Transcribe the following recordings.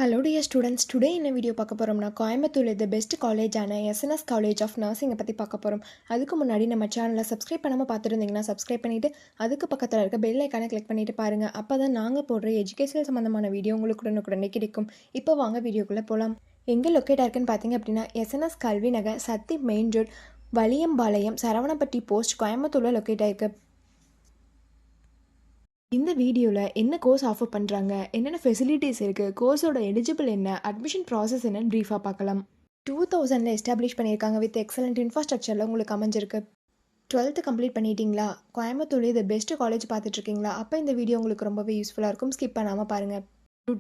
Hello dear students, today in a video பார்க்க போறோம்னா கோயம்புத்தூர்ல the best college ஆன எஸ்என்எஸ் காலேஜ் ஆஃப் நர்சிங்கை பற்றி பார்க்க போகிறோம். அதுக்கு முன்னாடி நம்ம சேனலை சப்ஸ்கிரைப் பண்ணாமல் பார்த்துருந்தீங்கன்னா சப்ஸ்கிரைப் பண்ணிவிட்டு அதுக்கு பக்கத்தில் இருக்க பெல் ஐக்கானை கிளிக் பண்ணிட்டு பாருங்கள். அப்போ தான் நாங்கள் போடுற எஜுகேஷனல் சம்மந்தமான வீடியோ உங்களுக்கு உடனுக்குடனே கிடைக்கும். இப்போ வாங்க வீடியோக்குள்ளே போகலாம். எங்கே லொக்கேட் ஆயிருக்குன்னு பார்த்தீங்க அப்படின்னா எஸ்என்எஸ் கல்வி நகர், சத்தி மெயின் ரோட், வலியம்பாளையம், சரவணப்பட்டி போஸ்ட், கோயம்புத்தூரில் லொக்கேட் ஆயிருக்கு. இந்த வீடியோவில் என்ன கோர்ஸ் ஆஃபர் பண்ணுறாங்க, என்னென்ன ஃபெசிலிட்டிஸ் இருக்குது, கோர்ஸோட எலிஜிபிள் என்ன, அட்மிஷன் ப்ராசஸ் என்னன்னு ப்ரீஃபாக பார்க்கலாம். 2000 எஸ்டாப்ளிஷ் பண்ணியிருக்காங்க வித் எக்ஸலண்ட் இன்ஃப்ராஸ்ட்ரக்சரில் உங்களுக்கு அமைஞ்சிருக்கு. 12th கம்ப்ளீட் பண்ணிட்டீங்களா, கோயம்புத்தூர்லேயே இது பெஸ்ட் காலேஜ் பார்த்துட்ருக்கீங்களா, அப்போ இந்த வீடியோ உங்களுக்கு ரொம்பவே யூஸ்ஃபுல்லாக இருக்கும். ஸ்கிப் பண்ணாமல் பாருங்கள்.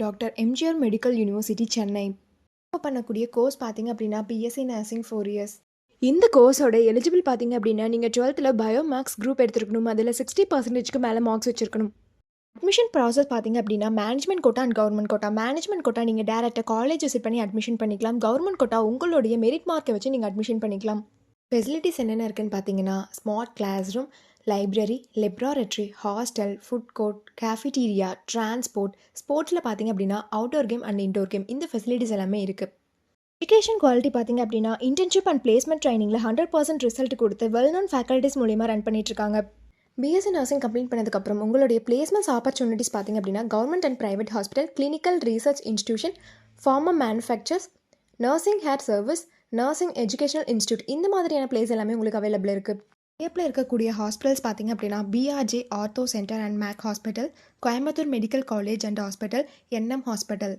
Doctor MGR medical university Chennai offer பண்ணக்கூடிய கோர்ஸ் பார்த்தீங்க அப்படின்னா பிஎஸ்சி நர்சிங் 4 இயர்ஸ். இந்த கோர்ஸோட எலிஜிபிள் பார்த்தீங்க அப்படின்னா நீங்கள் 12th பயோமேக்ஸ் குரூப் எடுத்துருக்கணும். அதில் 60%க்கு மேலே மார்க்ஸ் வச்சுருக்கணும். அட்மிஷன் ப்ராசஸ் பார்த்தீங்க அப்படின்னா management quota and government quota. Management quota நீங்கள் டேரெக்டாக காலேஜ் விசிட் பண்ணி அட்மிஷன் பண்ணிக்கலாம். கவர்மெண்ட் கோட்டா உங்களுடைய மெரிட் மார்க்கை வச்சு நீங்கள் அட்மிஷன் பண்ணிக்கலாம். ஃபெசிலிட்டிஸ் என்னென்ன இருக்குன்னு பார்த்தீங்கன்னா smart class room, library, laboratory, hostel, food court, cafeteria, transport. ஸ்போர்ட்ஸில் பார்த்தீங்க அப்படின்னா outdoor game and indoor game, இந்த ஃபெசிலிட்டிஸ் எல்லாமே இருக்குது. எஜுகேஷன் குவாலிட்டி பார்த்தீங்க அப்படின்னா இன்டர்ன்ஷிப் அண்ட் பிளேஸ்மெண்ட் ட்ரைனிங்கில் 100% ரிசல்ட் கொடுத்து வெல் நோன் ஃபேக்கல்ட்டிஸ் மூலியமாக ரன் பண்ணிட்டுருக்காங்க. பிஎஸ்சி நர்சிங் கம்ப்ளீட் பண்ணதுக்கப்புறம் உங்களுடைய பிளேஸ்மெண்ட்ஸ் ஆப்பர்ச்சுனிட்டிஸ் பார்த்திங்க அப்படின்னா government and private hospital, clinical research institution, pharma manufacturers, nursing hair service, nursing educational institute, இந்த மாதிரியான பிளேஸ் எல்லாமே உங்களுக்கு அவைலபிள் இருக்குது. ஏப்பில் இருக்கக்கூடிய ஹாஸ்பிட்டல்ஸ் பார்த்திங்க அப்படின்னா PRJ ortho centre and MAC hospital, Coimbatore medical college and hospital, NM hospital.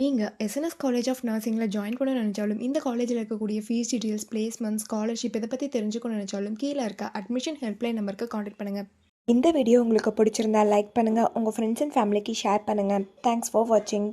நீங்கள் எஸ்என்எஸ் காலேஜ் ஆஃப் நர்சிங்கில் ஜாயின் பண்ண நினச்சாலும், இந்த காலேஜில் இருக்கக்கூடிய ஃபீஸ் டீட்டெயில்ஸ், பிளேஸ்மெண்ட், ஸ்காலர்ஷிப் இதை பற்றி தெரிஞ்சுக்கணும்னு நினச்சாலும் கீழே இருக்க அட்மிஷன் ஹெல்ப்லைன் நம்பருக்கு காண்டாக்ட் பண்ணுங்கள். இந்த வீடியோ உங்களுக்கு பிடிச்சிருந்தா லைக் பண்ணுங்கள், உங்கள் ஃப்ரெண்ட்ஸ் அண்ட் ஃபேமிலிக்கு ஷேர் பண்ணுங்கள். தேங்க்ஸ் ஃபார் வாட்சிங்.